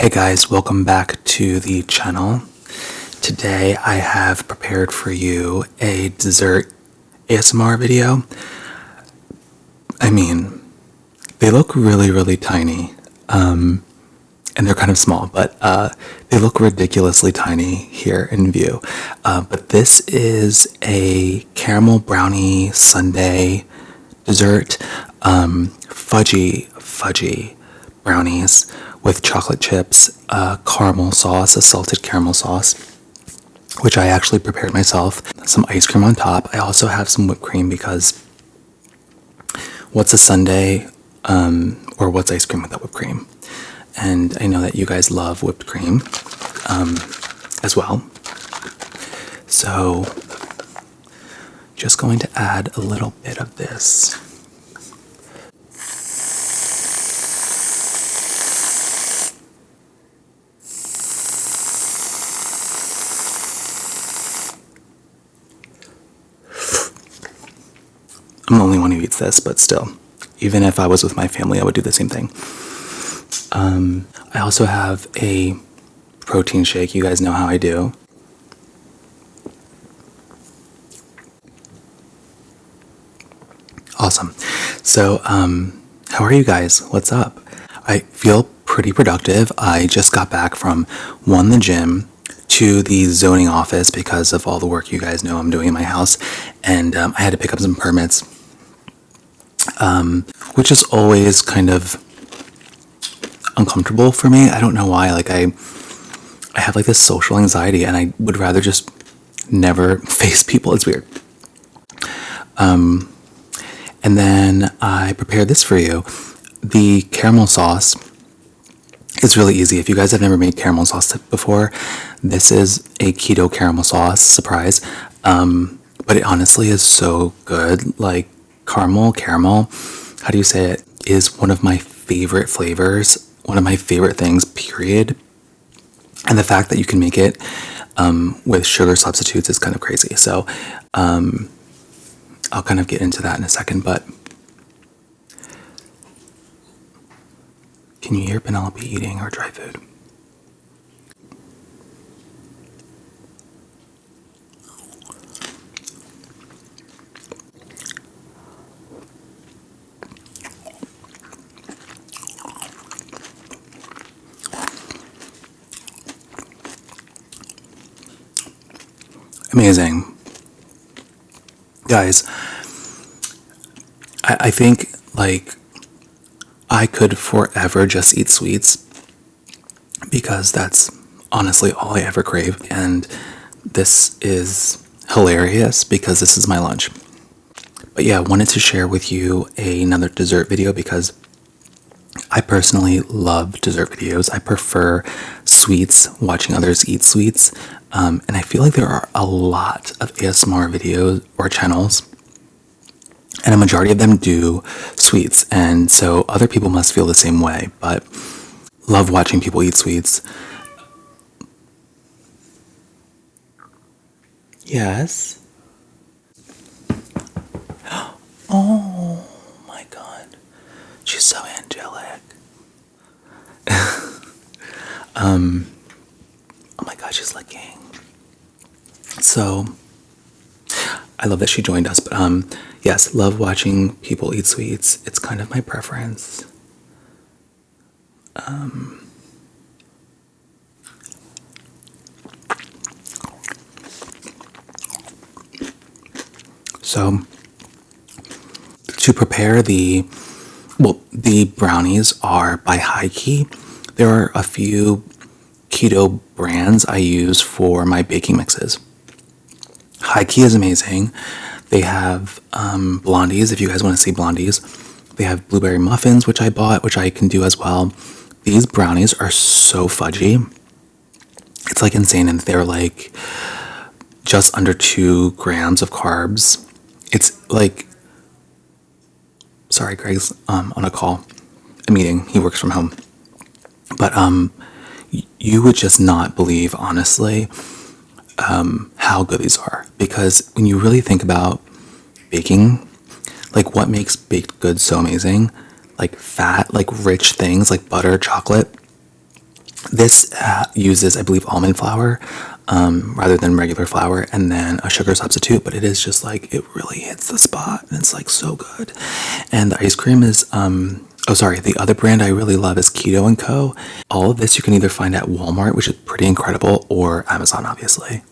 Hey guys, welcome back to the channel. Today I have prepared for you a dessert ASMR video. I mean, they look really tiny, and they're kind of small, but they look ridiculously tiny here in view. But this is a caramel brownie sundae dessert, fudgy brownies with chocolate chips, caramel sauce, a salted caramel sauce, which I actually prepared myself, some ice cream on top. I also have some whipped cream because what's a sundae, or what's ice cream without whipped cream? And I know that you guys love whipped cream as well. So just going to add a little bit of this. I'm the only one who eats this, but still, even if I was with my family, I would do the same thing. I also have a protein shake. You guys know how I do. Awesome. So, how are you guys? What's up? I feel pretty productive. I just got back from the gym, to the zoning office because of all the work you guys know I'm doing in my house, and I had to pick up some permits, which is always kind of uncomfortable for me. I don't know why. Like I have like this social anxiety, and I would rather just never face people. It's weird. And then I prepared this for you. The caramel sauce is really easy. If you guys have never made caramel sauce before, this is a keto caramel sauce, surprise. But it honestly is so good. Like caramel, how do you say it, is one of my favorite flavors, one of my favorite things, period. And the fact that you can make it with sugar substitutes is kind of crazy. So I'll kind of get into that in a second, but can you hear Penelope eating her dry food? Amazing. Guys, I think like I could forever just eat sweets because that's honestly all I ever crave. And this is hilarious because this is my lunch. But yeah, I wanted to share with you another dessert video because I personally love dessert videos. I prefer sweets, watching others eat sweets. And I feel like there are a lot of ASMR videos or channels, and a majority of them do sweets. And so other people must feel the same way, but love watching people eat sweets. Yes. Oh my God. She's so angelic. Oh my God, she's licking. So I love that she joined us, but yes, love watching people eat sweets. It's kind of my preference. So to prepare the brownies are by High Key. There are a few keto brands I use for my baking mixes. High Key is amazing. They have blondies, if you guys want to see blondies. They have blueberry muffins, which I bought, which I can do as well. These brownies are so fudgy. It's like insane, and they're like just under 2 grams of carbs. It's like, sorry, Greg's on a call, a meeting. He works from home. But you would just not believe, honestly, how good these are. Because when you really think about baking, like what makes baked goods so amazing, like fat, like rich things like butter, chocolate, This uses, I believe, almond flour rather than regular flour, and then a sugar substitute. But it is just like, it really hits the spot, and it's like so good. And the ice cream is, oh sorry, the other brand I really love is Keto and Co. All of this you can either find at Walmart, which is pretty incredible, or Amazon, obviously.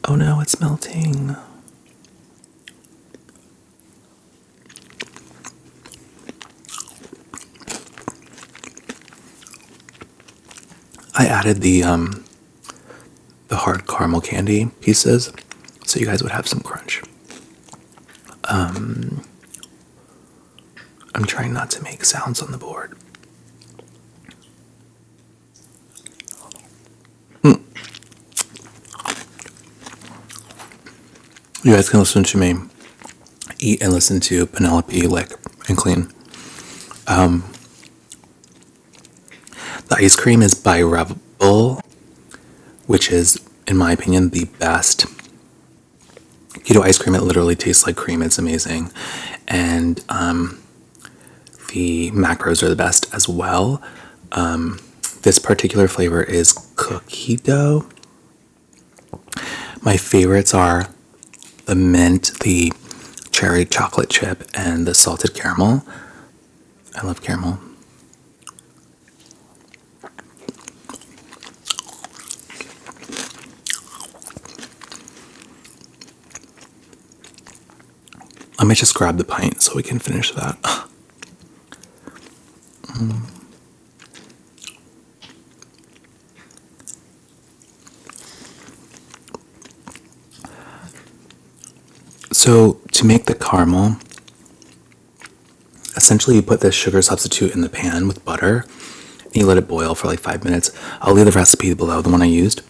Oh no, it's melting. I added the hard caramel candy pieces, so you guys would have some crunch. I'm trying not to make sounds on the board. You guys can listen to me eat and listen to Penelope lick and clean. The ice cream is by Rebel, which is, in my opinion, the best keto ice cream. It literally tastes like cream. It's amazing. And the macros are the best as well. This particular flavor is cookie dough. My favorites are the mint, the cherry chocolate chip, and the salted caramel. I love caramel. I might just grab the pint so we can finish that. So to make the caramel, essentially you put this sugar substitute in the pan with butter and you let it boil for like 5 minutes. I'll leave the recipe below, the one I used.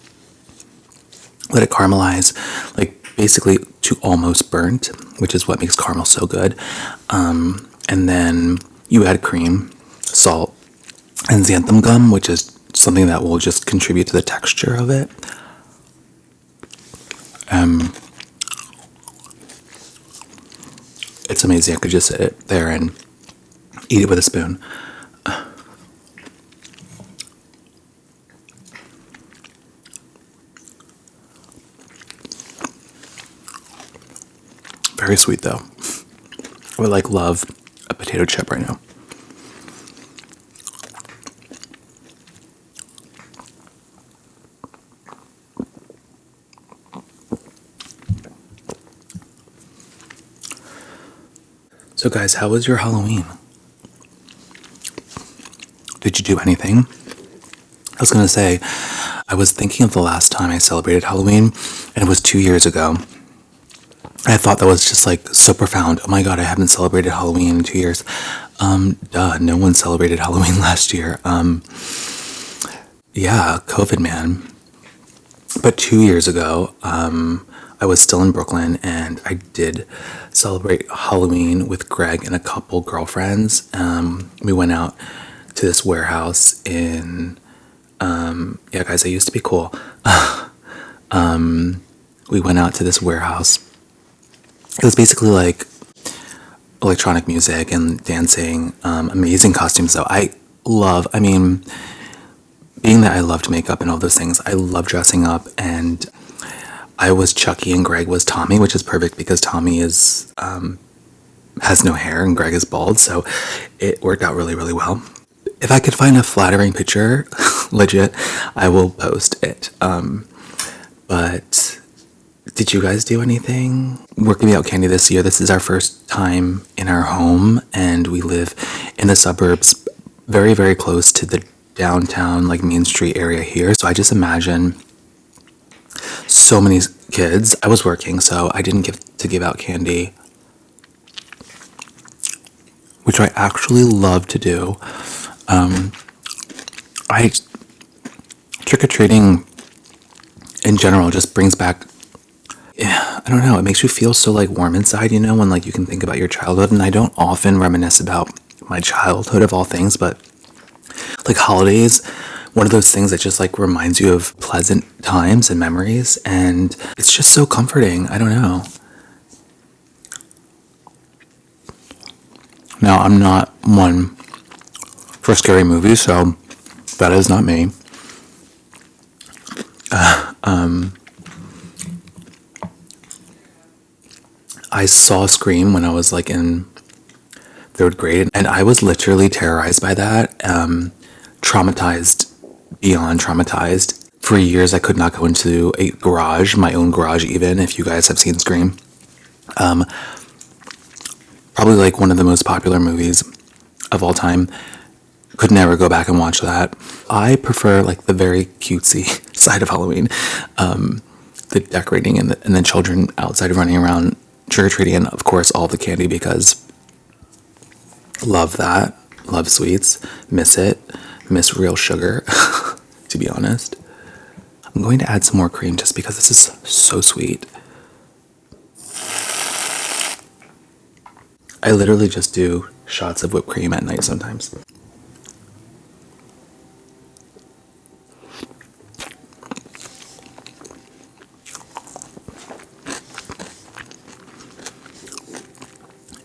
Let it caramelize, like basically to almost burnt, which is what makes caramel so good. And then you add cream, salt, and xanthan gum, which is something that will just contribute to the texture of it. It's amazing. I could just sit there and eat it with a spoon. Very sweet though. I would like love a potato chip right now. So guys, how was your Halloween? Did you do anything? I was gonna say, I was thinking of the last time I celebrated Halloween, and it was 2 years ago. I thought that was just like so profound. Oh my god, I haven't celebrated Halloween in 2 years. Duh, no one celebrated Halloween last year. Yeah, COVID, man. But 2 years ago, I was still in Brooklyn and I did celebrate Halloween with Greg and a couple girlfriends. We went out to this warehouse in, yeah, guys, I used to be cool. We went out to this warehouse. It was basically like electronic music and dancing, amazing costumes though. I mean, being that I loved makeup and all those things, I love dressing up, and I was Chucky and Greg was Tommy, which is perfect because Tommy is has no hair and Greg is bald, so it worked out really, really well. If I could find a flattering picture, legit, I will post it. But did you guys do anything? We're giving out candy this year. This is our first time in our home, and we live in the suburbs, very, very close to the downtown, like Main Street area here. So I just imagine so many kids. I was working, so I didn't get to give out candy, which I actually love to do. I trick-or-treating in general just brings back, yeah, I don't know, it makes you feel so like warm inside, you know, when like you can think about your childhood. And I don't often reminisce about my childhood of all things, but like holidays, one of those things that just like reminds you of pleasant times and memories, and it's just so comforting. I don't know. Now, I'm not one for scary movies, so that is not me. I saw Scream when I was like in third grade, and I was literally terrorized by that. Traumatized beyond traumatized. For years, I could not go into a garage, my own garage, even if you guys have seen Scream. Probably like one of the most popular movies of all time. Could never go back and watch that. I prefer like the very cutesy side of Halloween, the decorating and the children outside running around trick or treating, and of course all the candy because love that. Love sweets. Miss it. Miss real sugar. To be honest, I'm going to add some more cream just because this is so sweet. I literally just do shots of whipped cream at night sometimes.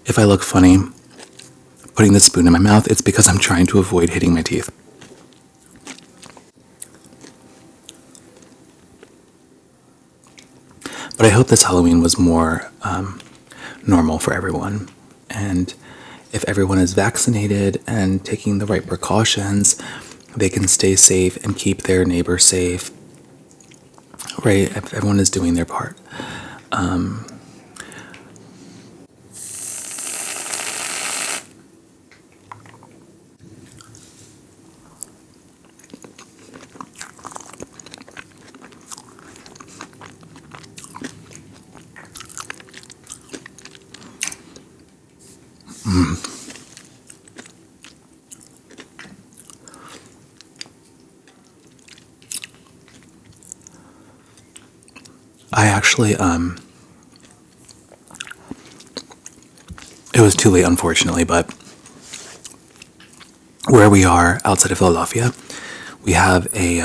If I look funny putting the spoon in my mouth, it's because I'm trying to avoid hitting my teeth. But I hope this Halloween was more normal for everyone. And if everyone is vaccinated and taking the right precautions, they can stay safe and keep their neighbors safe. Right? If everyone is doing their part. I actually, it was too late, unfortunately, but where we are outside of Philadelphia, we have a,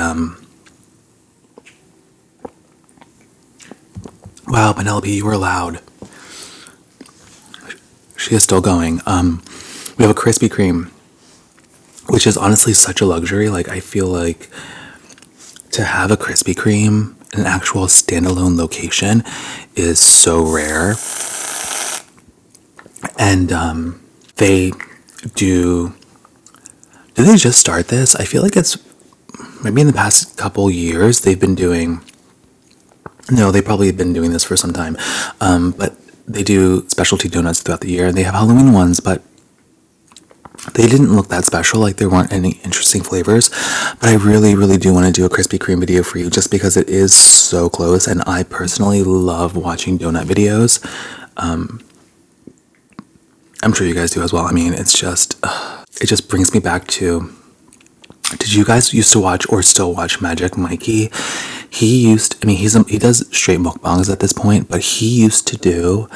wow, Penelope, you were loud. She is still going. We have a Krispy Kreme, which is honestly such a luxury. Like, I feel like to have a Krispy Kreme in an actual standalone location is so rare. And they do they just start this? I feel like it's maybe in the past couple years they've been doing, no, they probably have been doing this for some time. But they do specialty donuts throughout the year. They have Halloween ones, but they didn't look that special. Like there weren't any interesting flavors. But I really, really do want to do a Krispy Kreme video for you just because it is so close. And I personally love watching donut videos. I'm sure you guys do as well. I mean, it's just, it just brings me back to, did you guys used to watch or still watch Magic Mikey? He does straight mukbangs at this point, but he used to do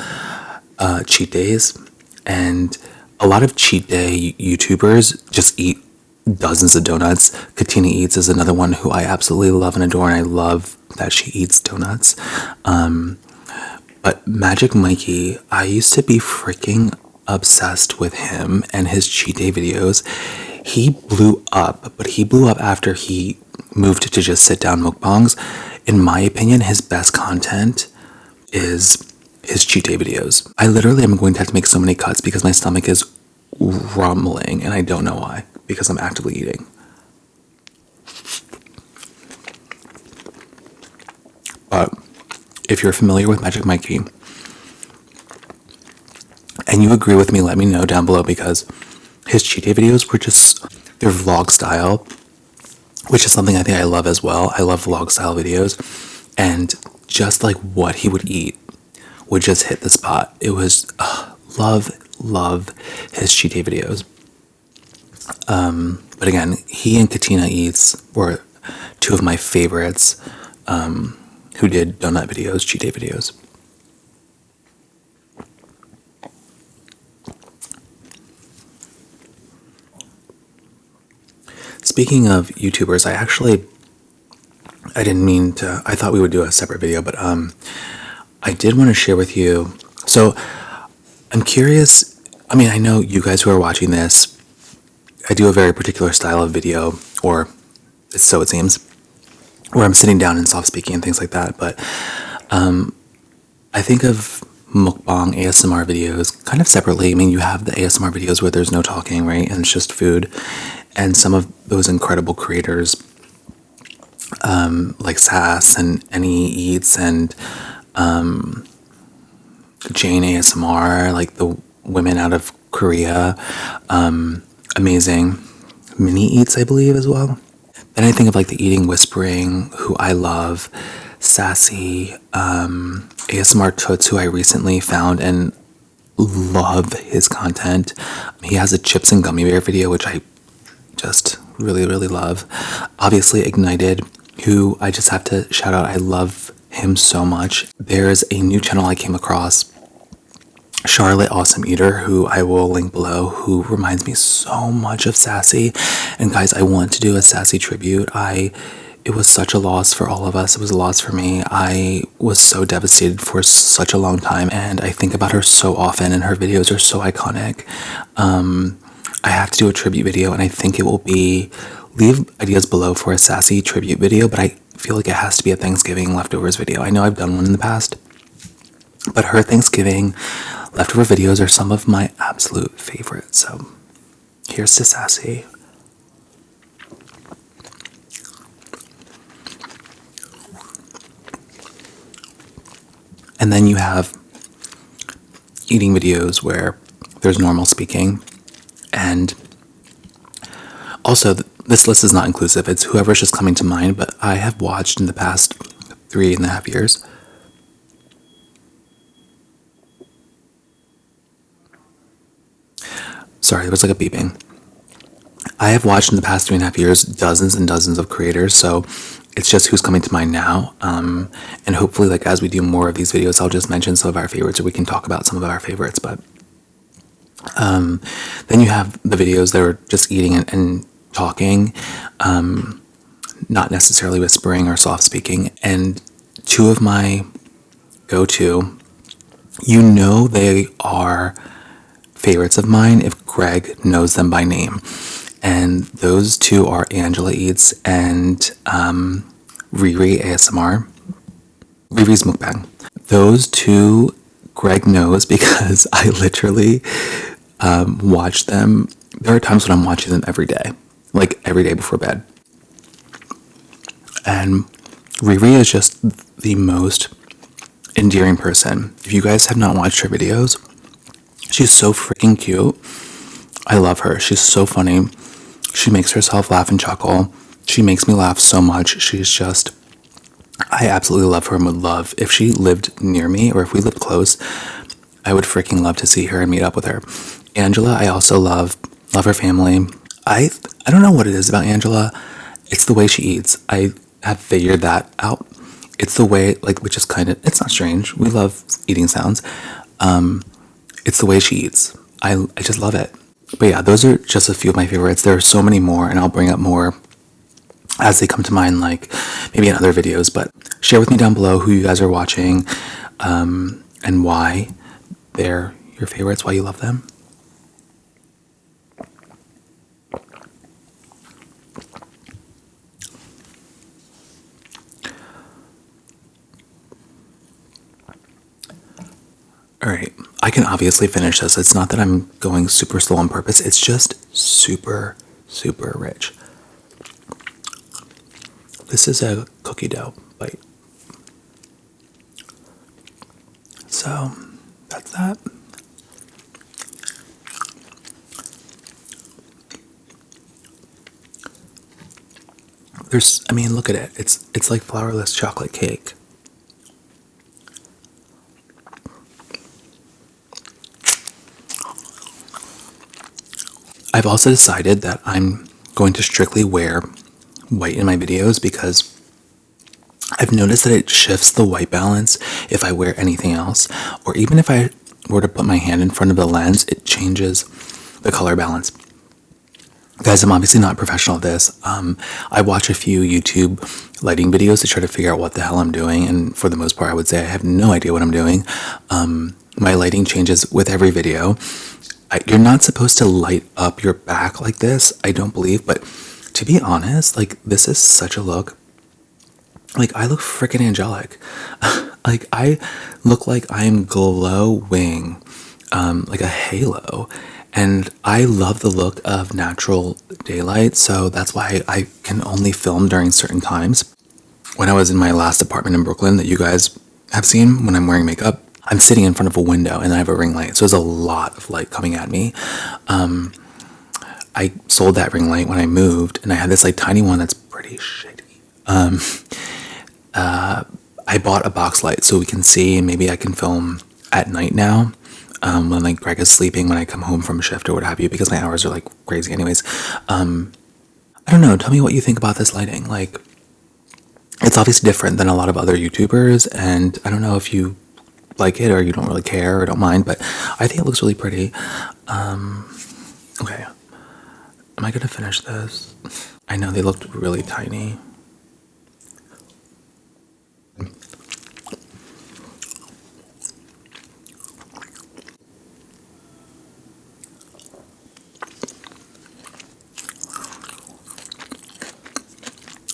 cheat days, and a lot of cheat day YouTubers just eat dozens of donuts. Katina Eats is another one who I absolutely love and adore, and I love that she eats donuts. But Magic Mikey, I used to be freaking obsessed with him and his cheat day videos. He blew up, but he blew up after he moved to just sit down mukbangs. In my opinion, his best content is his cheat day videos. I literally am going to have to make so many cuts because my stomach is rumbling and I don't know why, because I'm actively eating. But if you're familiar with Magic Mikey and you agree with me, let me know down below, because his cheat day videos were just, they're vlog style, which is something I think I love as well. I love vlog style videos, and just like what he would eat would just hit the spot. It was love his cheat day videos. But again, he and Katina Eats were two of my favorites who did donut videos, cheat day videos. Speaking of YouTubers, I didn't mean to, I thought we would do a separate video, but I did want to share with you. So I'm curious, I mean, I know you guys who are watching this I do a very particular style of video, or so it seems, where I'm sitting down and soft speaking and things like that. But I think of mukbang ASMR videos kind of separately. I mean, you have the ASMR videos where there's no talking, right? And it's just food. And some of those incredible creators, like Sass and Any Eats and Jane ASMR, like the women out of Korea, amazing. Mini Eats, I believe, as well. Then I think of like the Eating Whispering, who I love, Sassy, ASMR Toots, who I recently found and love his content. He has a chips and gummy bear video, which I just really, really love. Obviously, Ignited, who I just have to shout out. I love him so much. There's a new channel I came across, Charlotte Awesome Eater, who I will link below, who reminds me so much of Sassy. And guys, I want to do a Sassy tribute. It was such a loss for all of us. It was a loss for me. I was so devastated for such a long time, and I think about her so often, and her videos are so iconic. I have to do a tribute video, and I think it will be, leave ideas below for a Sassy tribute video, but I feel like it has to be a Thanksgiving leftovers video. I know I've done one in the past, but her Thanksgiving leftover videos are some of my absolute favorites. So here's to Sassy. And then you have eating videos where there's normal speaking. And also, this list is not inclusive. It's whoever's just coming to mind, but I have watched in the past 3.5 years. Sorry, there was like a beeping. I have watched in the past 3.5 years dozens and dozens of creators, so it's just who's coming to mind now. And hopefully, like, as we do more of these videos, I'll just mention some of our favorites, or we can talk about some of our favorites. But then you have the videos that are just eating and talking, not necessarily whispering or soft speaking. And two of my go-to, you know, they are favorites of mine if Greg knows them by name. And those two are Angela Eats and Riri ASMR. Riri's Mukbang. Those two Greg knows because I literally watch them. There are times when I'm watching them every day, like every day before bed. And Riri is just the most endearing person. If you guys have not watched her videos, she's so freaking cute. I love her. She's so funny. She makes herself laugh and chuckle. She makes me laugh so much. She's just, I absolutely love her and would love, if she lived near me or if we lived close, I would freaking love to see her and meet up with her. Angela, I also love her family. I don't know what it is about Angela. It's the way she eats. I have figured that out. It's the way, like, which is kind of, it's not strange. We love eating sounds. It's the way she eats. I just love it. But yeah, those are just a few of my favorites. There are so many more, and I'll bring up more as they come to mind, like maybe in other videos. But share with me down below who you guys are watching, and why they're your favorites, why you love them. All right, I can obviously finish this. It's not that I'm going super slow on purpose. It's just super, super rich. This is a cookie dough bite. So that's that. I mean, look at it. It's like flourless chocolate cake. I've also decided that I'm going to strictly wear white in my videos because I've noticed that it shifts the white balance if I wear anything else, or even if I were to put my hand in front of the lens, it changes the color balance. Guys, I'm obviously not a professional at this. I watch a few YouTube lighting videos to try to figure out what the hell I'm doing, and for the most part, I would say I have no idea what I'm doing. My lighting changes with every video. you're not supposed to light up your back like this, I don't believe, but to be honest, like this is such a look. Like I look freaking angelic. Like I look like I'm glowing, like a halo. And I love the look of natural daylight, so that's why I can only film during certain times. When I was in my last apartment in Brooklyn that you guys have seen when I'm wearing makeup, I'm sitting in front of a window and I have a ring light, so there's a lot of light coming at me. I sold that ring light when I moved, and I had this like tiny one that's pretty shitty. I bought a box light so we can see, and maybe I can film at night now, when like Greg is sleeping, when I come home from a shift or what have you, because my hours are like crazy anyways. I don't know, tell me what you think about this lighting. Like, it's obviously different than a lot of other YouTubers, and I don't know if you like it or you don't really care or don't mind, but I think it looks really pretty. Okay, am I gonna finish this? I know they looked really tiny.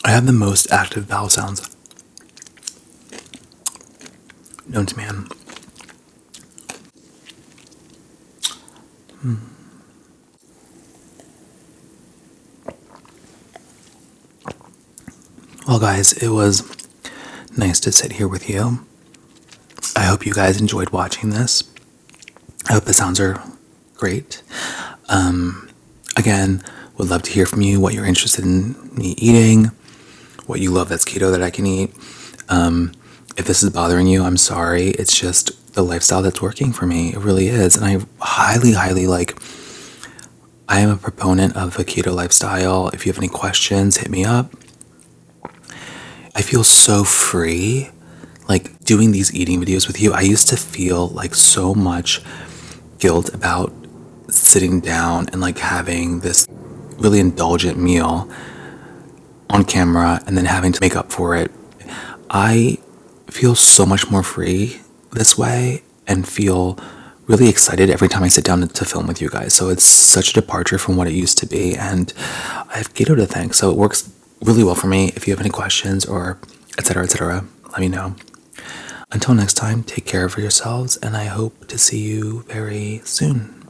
I have the most active vowel sounds known to man. Well, guys, it was nice to sit here with you. I hope you guys enjoyed watching this. I hope the sounds are great. Again, would love to hear from you what you're interested in me eating, what you love that's keto that I can eat. If this is bothering you, I'm sorry. It's just the lifestyle that's working for me. It really is. And I highly like, I am a proponent of a keto lifestyle. If you have any questions, hit me up. I feel so free, like doing these eating videos with you. I used to feel like so much guilt about sitting down and like having this really indulgent meal on camera and then having to make up for it. I feel so much more free this way and feel really excited every time I sit down to film with you guys. So it's such a departure from what it used to be, and I have keto to thank, so it works really well for me. If you have any questions or etc., let me know. Until next time, take care of yourselves, and I hope to see you very soon.